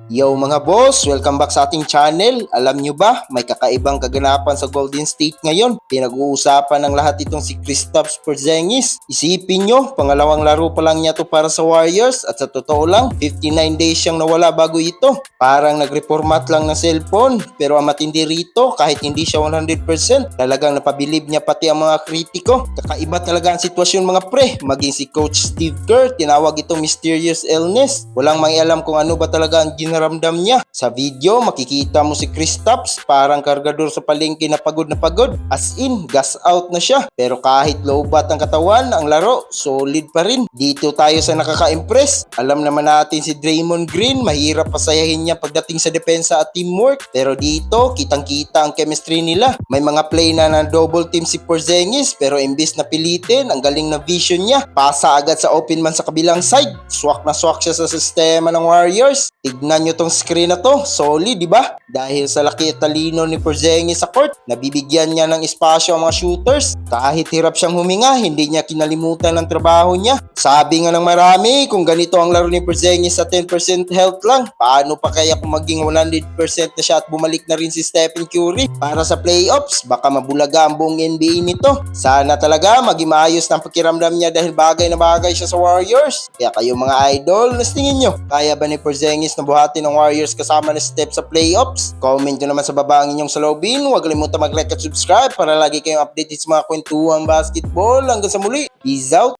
Yo mga boss, welcome back sa ating channel. Alam nyo ba, may kakaibang kaganapan sa Golden State ngayon. Pinag-uusapan ng lahat itong si Kristaps Porzingis. Isipin nyo, pangalawang laro pa lang niya to para sa Warriors at sa totoo lang, 59 days siyang nawala bago ito. Parang nag-reformat lang ng cellphone, pero ang matindi rito, kahit hindi siya 100%, talagang napabilib niya pati ang mga kritiko. Kakaiba talaga ang sitwasyon mga pre, maging si Coach Steve Kerr, tinawag itong mysterious illness. Walang mangialam kung ano ba talaga ang ramdam niya. Sa video, makikita mo si Kristaps parang kargador sa palengke na pagod na pagod. As in, gas out na siya. Pero kahit low-bat ang katawan, ang laro, solid pa rin. Dito tayo sa nakaka-impress. Alam naman natin si Draymond Green, mahirap pasayahin niya pagdating sa depensa at teamwork. Pero dito, kitang-kita ang chemistry nila. May mga play na double team si Porzingis, pero imbis na pilitin, ang galing na vision niya. Pasa agad sa open man sa kabilang side. Swak na swak siya sa sistema ng Warriors. Tignan nyo tong screen na to, solid, di ba? Dahil sa laki at talino ni Porzingis sa court, nabibigyan niya ng espasyo ang mga shooters. Kahit hirap siyang huminga, hindi niya kinalimutan ang trabaho niya. Sabi nga ng marami, kung ganito ang laro ni Porzingis sa 10% health lang, paano pa kaya kung maging 100% na siya at bumalik na rin si Stephen Curry para sa playoffs? Baka mabulaga ang buong NBA nito. Sana talaga maging maayos ng pakiramdam niya dahil bagay na bagay siya sa Warriors. Kaya kayo mga idol, nas tingin nyo, kaya ba ni Porzingis na buhatin ng Warriors kasama na step sa playoffs? Comment nyo naman sa baba ang inyong saloobin. Huwag kalimutan mag-like at subscribe para lagi kayong updated sa mga kwentuhan basketball. Hanggang sa muli, peace out!